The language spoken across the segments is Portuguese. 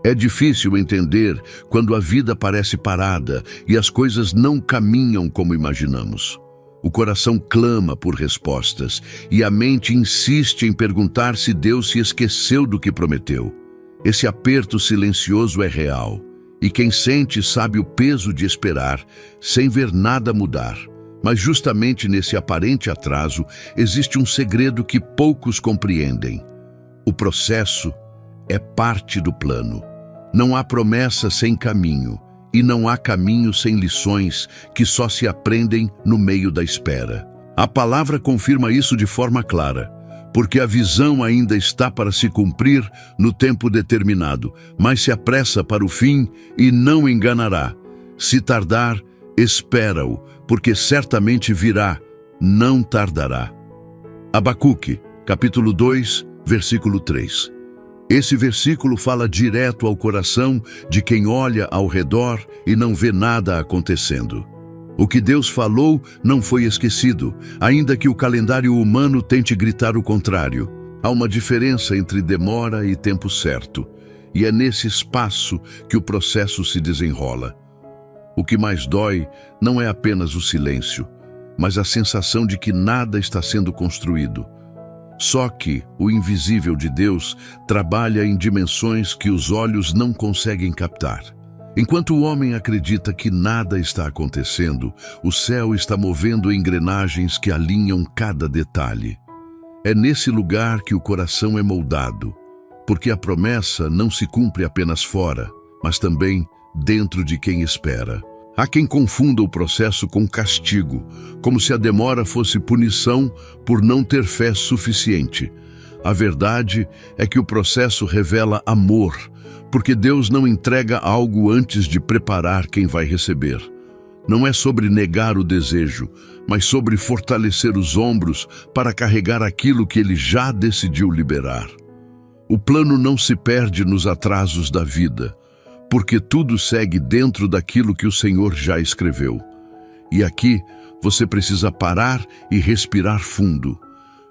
É difícil entender quando a vida parece parada e as coisas não caminham como imaginamos. O coração clama por respostas e a mente insiste em perguntar se Deus se esqueceu do que prometeu. Esse aperto silencioso é real, e quem sente sabe o peso de esperar sem ver nada mudar. Mas justamente nesse aparente atraso existe um segredo que poucos compreendem. O processo é parte do plano. Não há promessa sem caminho, e não há caminho sem lições que só se aprendem no meio da espera. A palavra confirma isso de forma clara, porque a visão ainda está para se cumprir no tempo determinado, mas se apressa para o fim e não enganará. Se tardar, espera-o, porque certamente virá, não tardará. Abacuque, capítulo 2, versículo 3. Esse versículo fala direto ao coração de quem olha ao redor e não vê nada acontecendo. O que Deus falou não foi esquecido, ainda que o calendário humano tente gritar o contrário. Há uma diferença entre demora e tempo certo, e é nesse espaço que o processo se desenrola. O que mais dói não é apenas o silêncio, mas a sensação de que nada está sendo construído. Só que o invisível de Deus trabalha em dimensões que os olhos não conseguem captar. Enquanto o homem acredita que nada está acontecendo, o céu está movendo engrenagens que alinham cada detalhe. É nesse lugar que o coração é moldado, porque a promessa não se cumpre apenas fora, mas também dentro de quem espera. Há quem confunda o processo com castigo, como se a demora fosse punição por não ter fé suficiente. A verdade é que o processo revela amor, porque Deus não entrega algo antes de preparar quem vai receber. Não é sobre negar o desejo, mas sobre fortalecer os ombros para carregar aquilo que Ele já decidiu liberar. O plano não se perde nos atrasos da vida, porque tudo segue dentro daquilo que o Senhor já escreveu. E aqui você precisa parar e respirar fundo.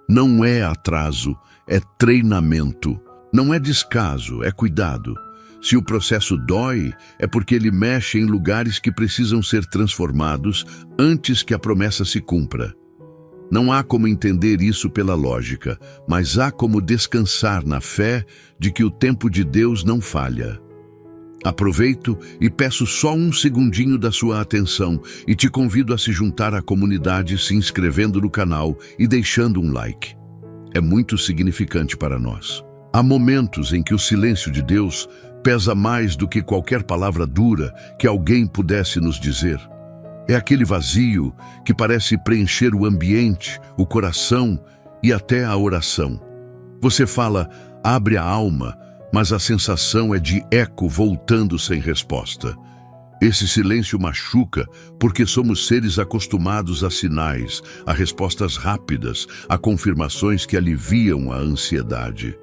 Não é atraso, é treinamento. Não é descaso, é cuidado. Se o processo dói, é porque ele mexe em lugares que precisam ser transformados antes que a promessa se cumpra. Não há como entender isso pela lógica, mas há como descansar na fé de que o tempo de Deus não falha. Aproveito e peço só um segundinho da sua atenção e te convido a se juntar à comunidade se inscrevendo no canal e deixando um like. É muito significante para nós. Há momentos em que o silêncio de Deus pesa mais do que qualquer palavra dura que alguém pudesse nos dizer. É aquele vazio que parece preencher o ambiente, o coração e até a oração. Você fala, abre a alma, mas a sensação é de eco voltando sem resposta. Esse silêncio machuca porque somos seres acostumados a sinais, a respostas rápidas, a confirmações que aliviam a ansiedade.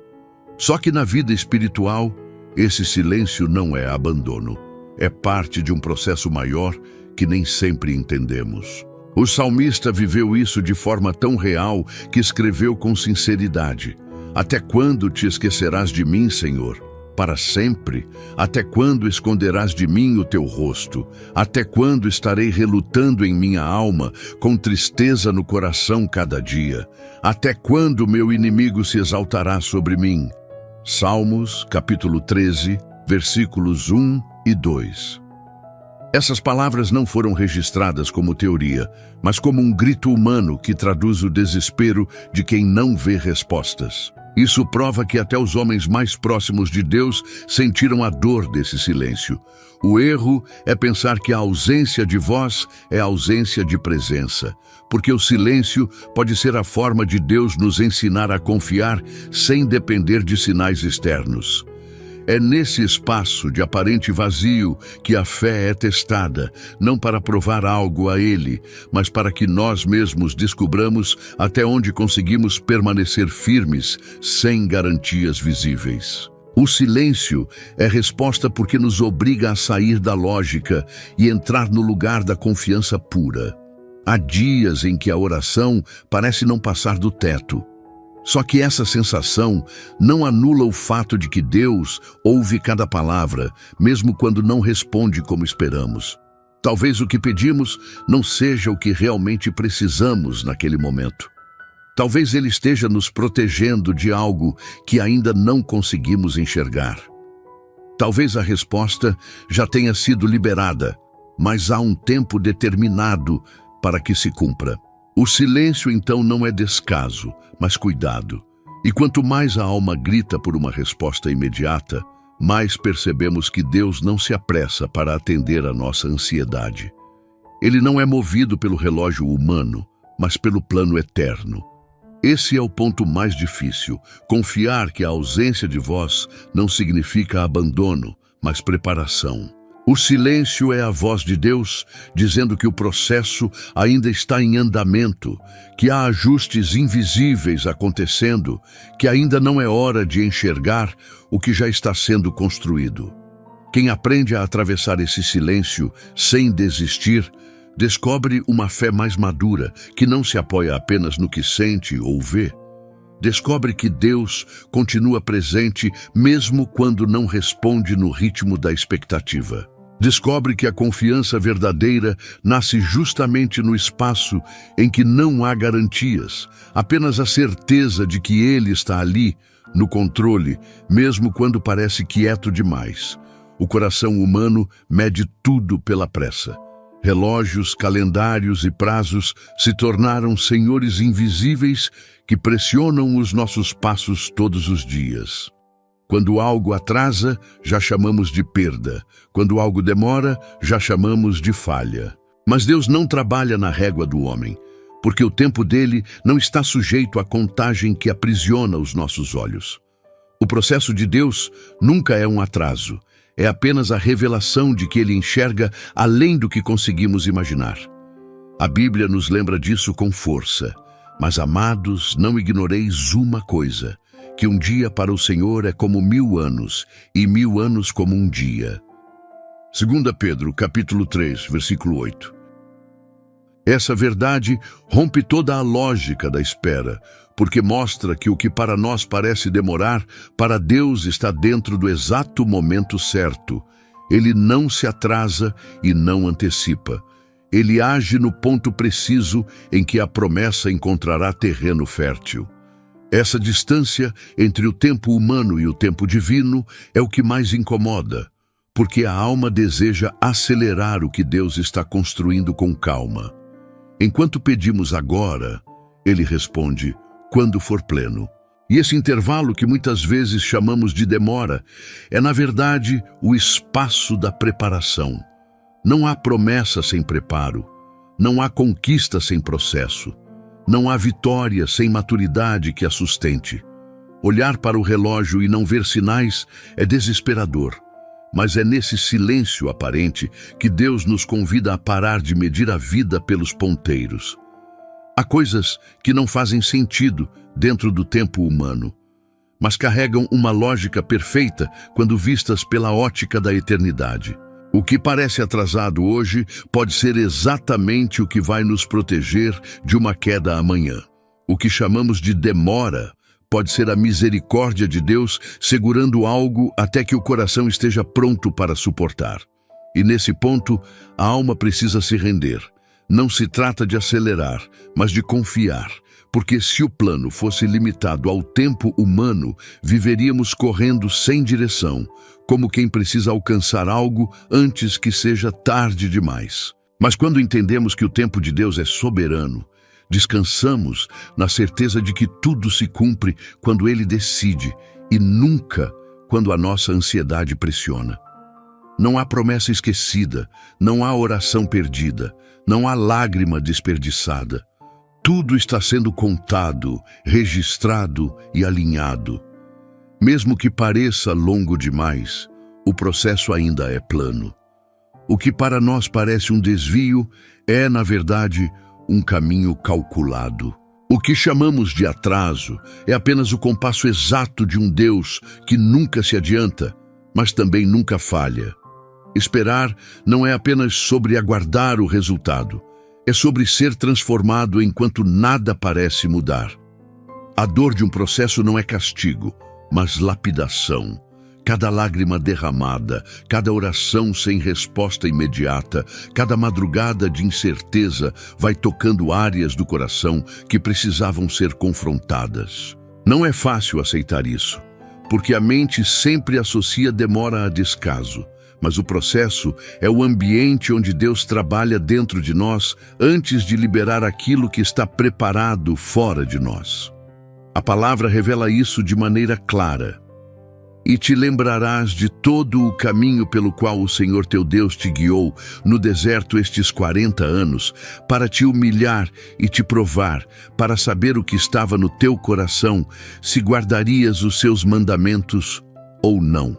Só que na vida espiritual, esse silêncio não é abandono. É parte de um processo maior que nem sempre entendemos. O salmista viveu isso de forma tão real que escreveu com sinceridade: até quando te esquecerás de mim, Senhor? Para sempre? Até quando esconderás de mim o teu rosto? Até quando estarei relutando em minha alma, com tristeza no coração cada dia? Até quando meu inimigo se exaltará sobre mim? Salmos, capítulo 13, versículos 1 e 2. Essas palavras não foram registradas como teoria, mas como um grito humano que traduz o desespero de quem não vê respostas. Isso prova que até os homens mais próximos de Deus sentiram a dor desse silêncio. O erro é pensar que a ausência de voz é a ausência de presença, porque o silêncio pode ser a forma de Deus nos ensinar a confiar sem depender de sinais externos. É nesse espaço de aparente vazio que a fé é testada, não para provar algo a Ele, mas para que nós mesmos descubramos até onde conseguimos permanecer firmes, sem garantias visíveis. O silêncio é resposta porque nos obriga a sair da lógica e entrar no lugar da confiança pura. Há dias em que a oração parece não passar do teto. Só que essa sensação não anula o fato de que Deus ouve cada palavra, mesmo quando não responde como esperamos. Talvez o que pedimos não seja o que realmente precisamos naquele momento. Talvez Ele esteja nos protegendo de algo que ainda não conseguimos enxergar. Talvez a resposta já tenha sido liberada, mas há um tempo determinado para que se cumpra. O silêncio, então, não é descaso, mas cuidado. E quanto mais a alma grita por uma resposta imediata, mais percebemos que Deus não se apressa para atender a nossa ansiedade. Ele não é movido pelo relógio humano, mas pelo plano eterno. Esse é o ponto mais difícil, confiar que a ausência de voz não significa abandono, mas preparação. O silêncio é a voz de Deus, dizendo que o processo ainda está em andamento, que há ajustes invisíveis acontecendo, que ainda não é hora de enxergar o que já está sendo construído. Quem aprende a atravessar esse silêncio sem desistir, descobre uma fé mais madura, que não se apoia apenas no que sente ou vê. Descobre que Deus continua presente mesmo quando não responde no ritmo da expectativa. Descobre que a confiança verdadeira nasce justamente no espaço em que não há garantias, apenas a certeza de que Ele está ali, no controle, mesmo quando parece quieto demais. O coração humano mede tudo pela pressa. Relógios, calendários e prazos se tornaram senhores invisíveis que pressionam os nossos passos todos os dias. Quando algo atrasa, já chamamos de perda. Quando algo demora, já chamamos de falha. Mas Deus não trabalha na régua do homem, porque o tempo dele não está sujeito à contagem que aprisiona os nossos olhos. O processo de Deus nunca é um atraso, é apenas a revelação de que Ele enxerga além do que conseguimos imaginar. A Bíblia nos lembra disso com força. Mas, amados, não ignoreis uma coisa, que um dia para o Senhor é como 1000 anos, e 1000 anos como um dia. 2 Pedro, capítulo 3, versículo 8. Essa verdade rompe toda a lógica da espera, porque mostra que o que para nós parece demorar, para Deus está dentro do exato momento certo. Ele não se atrasa e não antecipa. Ele age no ponto preciso em que a promessa encontrará terreno fértil. Essa distância entre o tempo humano e o tempo divino é o que mais incomoda, porque a alma deseja acelerar o que Deus está construindo com calma. Enquanto pedimos agora, Ele responde, quando for pleno. E esse intervalo que muitas vezes chamamos de demora, é na verdade o espaço da preparação. Não há promessa sem preparo, não há conquista sem processo. Não há vitória sem maturidade que a sustente. Olhar para o relógio e não ver sinais é desesperador, mas é nesse silêncio aparente que Deus nos convida a parar de medir a vida pelos ponteiros. Há coisas que não fazem sentido dentro do tempo humano, mas carregam uma lógica perfeita quando vistas pela ótica da eternidade. O que parece atrasado hoje pode ser exatamente o que vai nos proteger de uma queda amanhã. O que chamamos de demora pode ser a misericórdia de Deus segurando algo até que o coração esteja pronto para suportar. E nesse ponto, a alma precisa se render. Não se trata de acelerar, mas de confiar. Porque se o plano fosse limitado ao tempo humano, viveríamos correndo sem direção, como quem precisa alcançar algo antes que seja tarde demais. Mas quando entendemos que o tempo de Deus é soberano, descansamos na certeza de que tudo se cumpre quando Ele decide e nunca quando a nossa ansiedade pressiona. Não há promessa esquecida, não há oração perdida, não há lágrima desperdiçada. Tudo está sendo contado, registrado e alinhado. Mesmo que pareça longo demais, o processo ainda é plano. O que para nós parece um desvio é, na verdade, um caminho calculado. O que chamamos de atraso é apenas o compasso exato de um Deus que nunca se adianta, mas também nunca falha. Esperar não é apenas sobre aguardar o resultado, é sobre ser transformado enquanto nada parece mudar. A dor de um processo não é castigo, mas lapidação. Cada lágrima derramada, cada oração sem resposta imediata, cada madrugada de incerteza vai tocando áreas do coração que precisavam ser confrontadas. Não é fácil aceitar isso, porque a mente sempre associa demora a descaso. Mas o processo é o ambiente onde Deus trabalha dentro de nós antes de liberar aquilo que está preparado fora de nós. A palavra revela isso de maneira clara. E te lembrarás de todo o caminho pelo qual o Senhor teu Deus te guiou no deserto estes 40 anos, para te humilhar e te provar, para saber o que estava no teu coração, se guardarias os seus mandamentos ou não.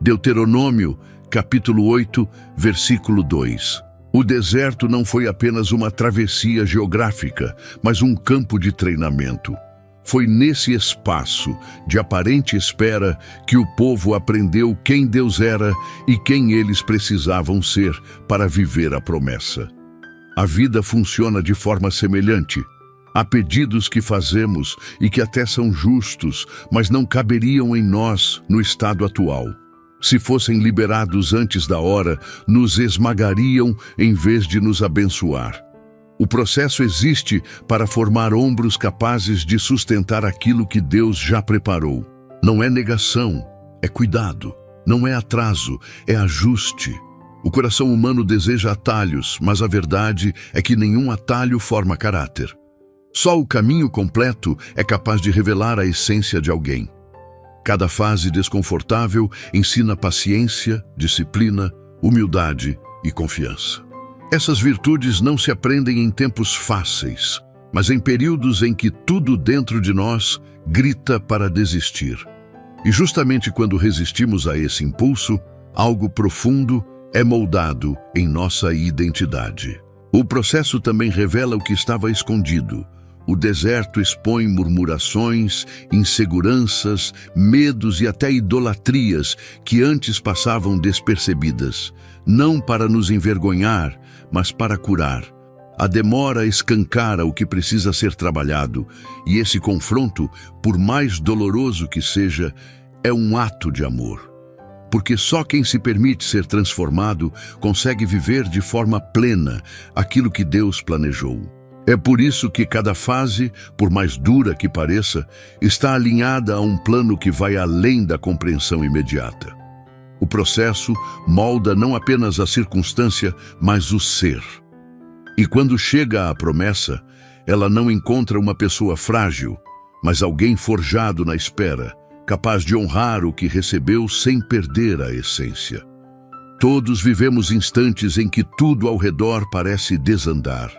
Deuteronômio, capítulo 8, versículo 2. O deserto não foi apenas uma travessia geográfica, mas um campo de treinamento. Foi nesse espaço de aparente espera que o povo aprendeu quem Deus era e quem eles precisavam ser para viver a promessa. A vida funciona de forma semelhante. Há pedidos que fazemos e que até são justos, mas não caberiam em nós no estado atual. Se fossem liberados antes da hora, nos esmagariam em vez de nos abençoar. O processo existe para formar ombros capazes de sustentar aquilo que Deus já preparou. Não é negação, é cuidado. Não é atraso, é ajuste. O coração humano deseja atalhos, mas a verdade é que nenhum atalho forma caráter. Só o caminho completo é capaz de revelar a essência de alguém. Cada fase desconfortável ensina paciência, disciplina, humildade e confiança. Essas virtudes não se aprendem em tempos fáceis, mas em períodos em que tudo dentro de nós grita para desistir. E justamente quando resistimos a esse impulso, algo profundo é moldado em nossa identidade. O processo também revela o que estava escondido. O deserto expõe murmurações, inseguranças, medos e até idolatrias que antes passavam despercebidas, não para nos envergonhar, mas para curar. A demora escancara o que precisa ser trabalhado, e esse confronto, por mais doloroso que seja, é um ato de amor. Porque só quem se permite ser transformado consegue viver de forma plena aquilo que Deus planejou. É por isso que cada fase, por mais dura que pareça, está alinhada a um plano que vai além da compreensão imediata. O processo molda não apenas a circunstância, mas o ser. E quando chega à promessa, ela não encontra uma pessoa frágil, mas alguém forjado na espera, capaz de honrar o que recebeu sem perder a essência. Todos vivemos instantes em que tudo ao redor parece desandar.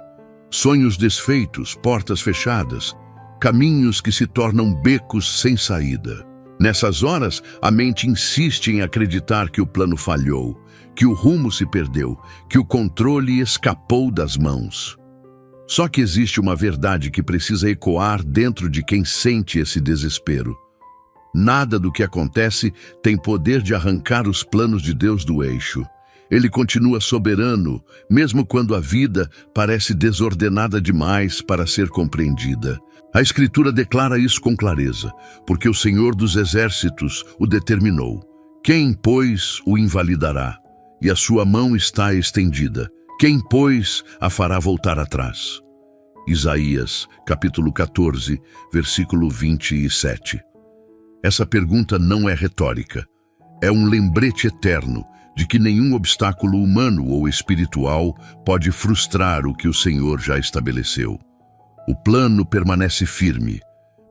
Sonhos desfeitos, portas fechadas, caminhos que se tornam becos sem saída. Nessas horas, a mente insiste em acreditar que o plano falhou, que o rumo se perdeu, que o controle escapou das mãos. Só que existe uma verdade que precisa ecoar dentro de quem sente esse desespero. Nada do que acontece tem poder de arrancar os planos de Deus do eixo. Ele continua soberano, mesmo quando a vida parece desordenada demais para ser compreendida. A Escritura declara isso com clareza, porque o Senhor dos Exércitos o determinou. Quem, pois, o invalidará? E a sua mão está estendida. Quem, pois, a fará voltar atrás? Isaías, capítulo 14, versículo 27. Essa pergunta não é retórica. É um lembrete eterno de que nenhum obstáculo humano ou espiritual pode frustrar o que o Senhor já estabeleceu. O plano permanece firme,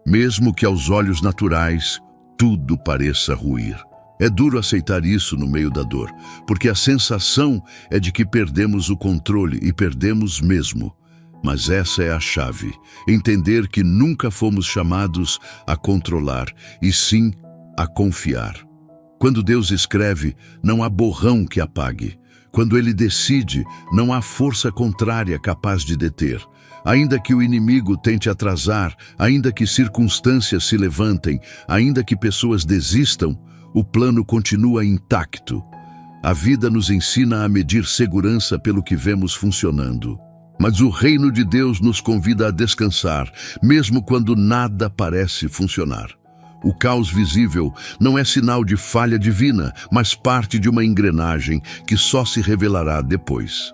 mesmo que aos olhos naturais tudo pareça ruir. É duro aceitar isso no meio da dor, porque a sensação é de que perdemos o controle e perdemos mesmo. Mas essa é a chave, entender que nunca fomos chamados a controlar, e sim a confiar. Quando Deus escreve, não há borrão que apague. Quando Ele decide, não há força contrária capaz de deter. Ainda que o inimigo tente atrasar, ainda que circunstâncias se levantem, ainda que pessoas desistam, o plano continua intacto. A vida nos ensina a medir segurança pelo que vemos funcionando. Mas o reino de Deus nos convida a descansar, mesmo quando nada parece funcionar. O caos visível não é sinal de falha divina, mas parte de uma engrenagem que só se revelará depois.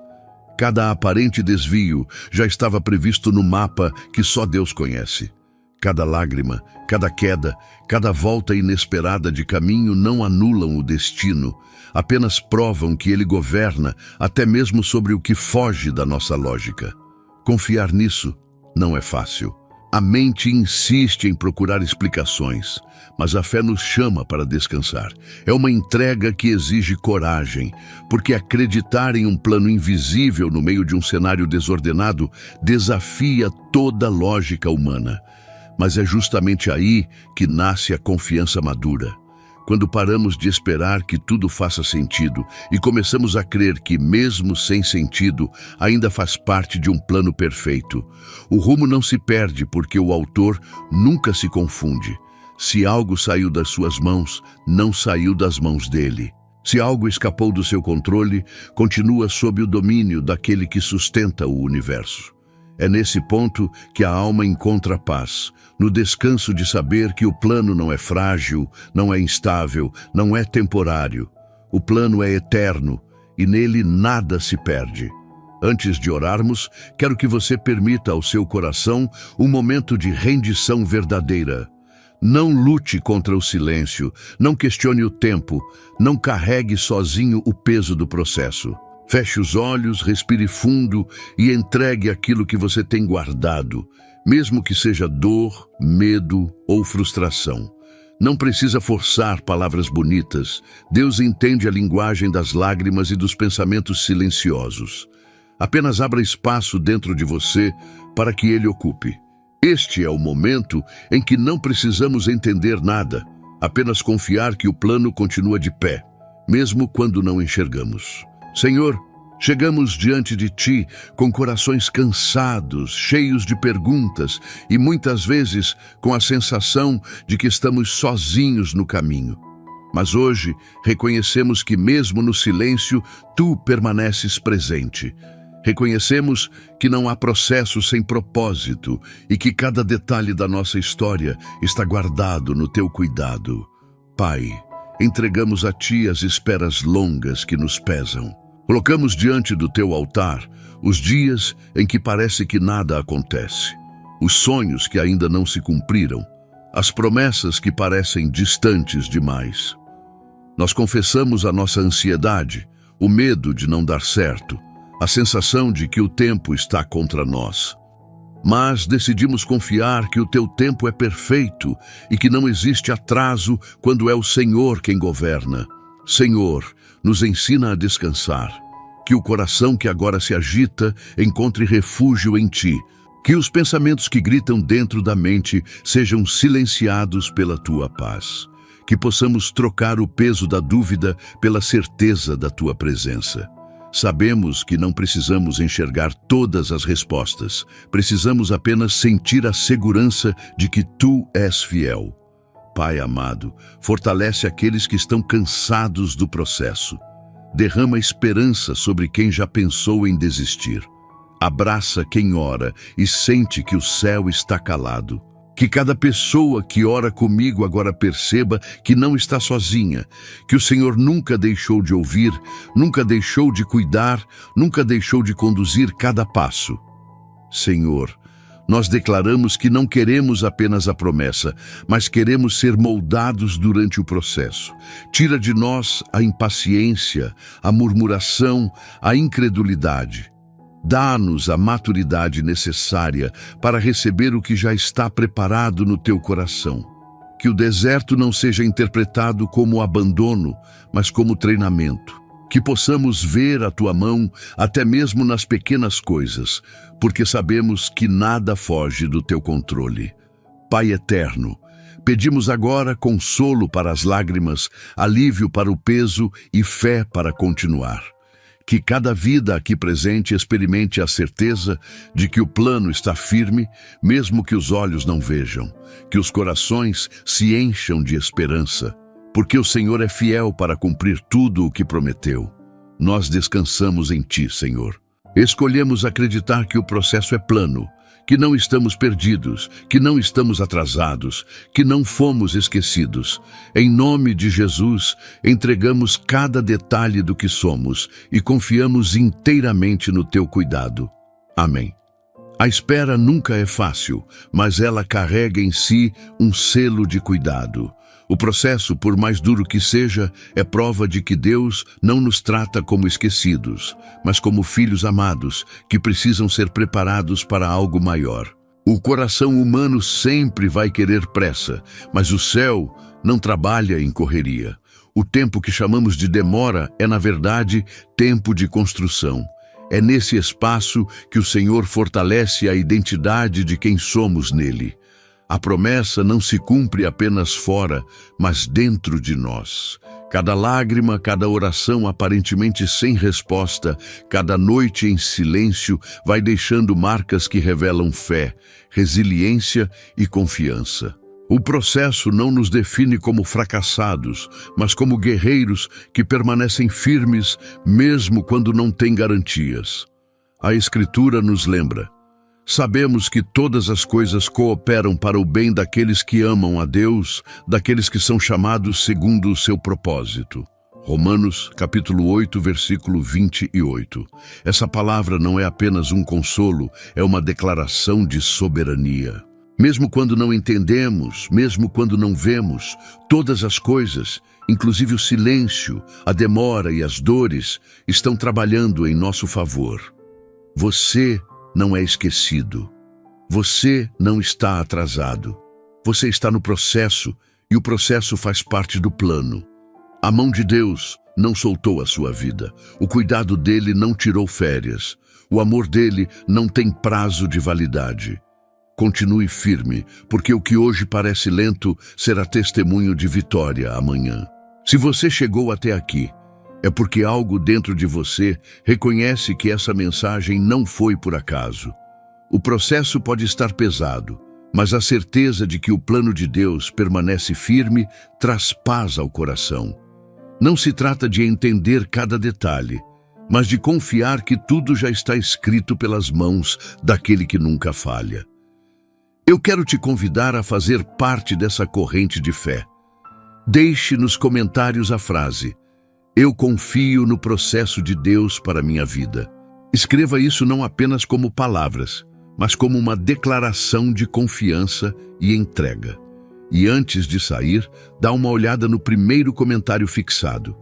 Cada aparente desvio já estava previsto no mapa que só Deus conhece. Cada lágrima, cada queda, cada volta inesperada de caminho não anulam o destino, apenas provam que ele governa até mesmo sobre o que foge da nossa lógica. Confiar nisso não é fácil. A mente insiste em procurar explicações, mas a fé nos chama para descansar. É uma entrega que exige coragem, porque acreditar em um plano invisível no meio de um cenário desordenado desafia toda a lógica humana. Mas é justamente aí que nasce a confiança madura. Quando paramos de esperar que tudo faça sentido e começamos a crer que, mesmo sem sentido, ainda faz parte de um plano perfeito. O rumo não se perde porque o autor nunca se confunde. Se algo saiu das suas mãos, não saiu das mãos dele. Se algo escapou do seu controle, continua sob o domínio daquele que sustenta o universo. É nesse ponto que a alma encontra paz, no descanso de saber que o plano não é frágil, não é instável, não é temporário. O plano é eterno e nele nada se perde. Antes de orarmos, quero que você permita ao seu coração um momento de rendição verdadeira. Não lute contra o silêncio, não questione o tempo, não carregue sozinho o peso do processo. Feche os olhos, respire fundo e entregue aquilo que você tem guardado, mesmo que seja dor, medo ou frustração. Não precisa forçar palavras bonitas. Deus entende a linguagem das lágrimas e dos pensamentos silenciosos. Apenas abra espaço dentro de você para que Ele ocupe. Este é o momento em que não precisamos entender nada, apenas confiar que o plano continua de pé, mesmo quando não enxergamos. Senhor, chegamos diante de Ti com corações cansados, cheios de perguntas e muitas vezes com a sensação de que estamos sozinhos no caminho. Mas hoje reconhecemos que mesmo no silêncio, Tu permaneces presente. Reconhecemos que não há processo sem propósito e que cada detalhe da nossa história está guardado no Teu cuidado. Pai, entregamos a Ti as esperas longas que nos pesam. Colocamos diante do Teu altar os dias em que parece que nada acontece, os sonhos que ainda não se cumpriram, as promessas que parecem distantes demais. Nós confessamos a nossa ansiedade, o medo de não dar certo, a sensação de que o tempo está contra nós. Mas decidimos confiar que o Teu tempo é perfeito e que não existe atraso quando é o Senhor quem governa. Senhor, nos ensina a descansar, que o coração que agora se agita encontre refúgio em Ti, que os pensamentos que gritam dentro da mente sejam silenciados pela Tua paz, que possamos trocar o peso da dúvida pela certeza da Tua presença. Sabemos que não precisamos enxergar todas as respostas, precisamos apenas sentir a segurança de que Tu és fiel. Pai amado, fortalece aqueles que estão cansados do processo. Derrama esperança sobre quem já pensou em desistir. Abraça quem ora e sente que o céu está calado. Que cada pessoa que ora comigo agora perceba que não está sozinha, que o Senhor nunca deixou de ouvir, nunca deixou de cuidar, nunca deixou de conduzir cada passo. Senhor, nós declaramos que não queremos apenas a promessa, mas queremos ser moldados durante o processo. Tira de nós a impaciência, a murmuração, a incredulidade. Dá-nos a maturidade necessária para receber o que já está preparado no Teu coração. Que o deserto não seja interpretado como abandono, mas como treinamento. Que possamos ver a Tua mão até mesmo nas pequenas coisas, porque sabemos que nada foge do Teu controle. Pai eterno, pedimos agora consolo para as lágrimas, alívio para o peso e fé para continuar. Que cada vida aqui presente experimente a certeza de que o plano está firme, mesmo que os olhos não vejam, que os corações se encham de esperança, porque o Senhor é fiel para cumprir tudo o que prometeu. Nós descansamos em Ti, Senhor. Escolhemos acreditar que o processo é plano, que não estamos perdidos, que não estamos atrasados, que não fomos esquecidos. Em nome de Jesus, entregamos cada detalhe do que somos e confiamos inteiramente no teu cuidado. Amém. A espera nunca é fácil, mas ela carrega em si um selo de cuidado. O processo, por mais duro que seja, é prova de que Deus não nos trata como esquecidos, mas como filhos amados, que precisam ser preparados para algo maior. O coração humano sempre vai querer pressa, mas o céu não trabalha em correria. O tempo que chamamos de demora é, na verdade, tempo de construção. É nesse espaço que o Senhor fortalece a identidade de quem somos nele. A promessa não se cumpre apenas fora, mas dentro de nós. Cada lágrima, cada oração aparentemente sem resposta, cada noite em silêncio vai deixando marcas que revelam fé, resiliência e confiança. O processo não nos define como fracassados, mas como guerreiros que permanecem firmes mesmo quando não têm garantias. A Escritura nos lembra: sabemos que todas as coisas cooperam para o bem daqueles que amam a Deus, daqueles que são chamados segundo o seu propósito. Romanos, capítulo 8, versículo 28. Essa palavra não é apenas um consolo, é uma declaração de soberania. Mesmo quando não entendemos, mesmo quando não vemos, todas as coisas, inclusive o silêncio, a demora e as dores, estão trabalhando em nosso favor. Você não é esquecido. Você não está atrasado. Você está no processo e o processo faz parte do plano. A mão de Deus não soltou a sua vida. O cuidado dele não tirou férias. O amor dele não tem prazo de validade. Continue firme, porque o que hoje parece lento será testemunho de vitória amanhã. Se você chegou até aqui, é porque algo dentro de você reconhece que essa mensagem não foi por acaso. O processo pode estar pesado, mas a certeza de que o plano de Deus permanece firme traz paz ao coração. Não se trata de entender cada detalhe, mas de confiar que tudo já está escrito pelas mãos daquele que nunca falha. Eu quero te convidar a fazer parte dessa corrente de fé. Deixe nos comentários a frase: "Eu confio no processo de Deus para a minha vida". Escreva isso não apenas como palavras, mas como uma declaração de confiança e entrega. E antes de sair, dá uma olhada no primeiro comentário fixado.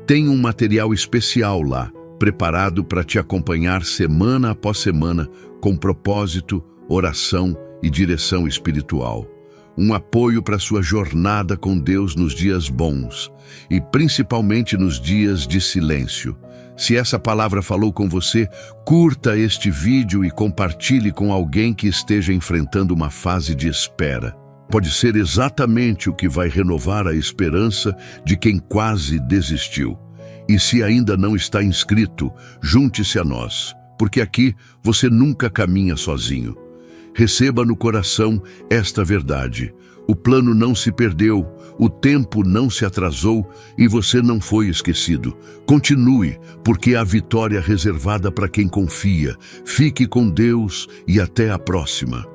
Tem um material especial lá, preparado para te acompanhar semana após semana, com propósito, oração e direção espiritual. Um apoio para sua jornada com Deus nos dias bons e principalmente nos dias de silêncio. Se essa palavra falou com você, curta este vídeo e compartilhe com alguém que esteja enfrentando uma fase de espera. Pode ser exatamente o que vai renovar a esperança de quem quase desistiu. E se ainda não está inscrito, junte-se a nós, porque aqui você nunca caminha sozinho. Receba no coração esta verdade: o plano não se perdeu, o tempo não se atrasou e você não foi esquecido. Continue, porque há vitória reservada para quem confia. Fique com Deus e até a próxima.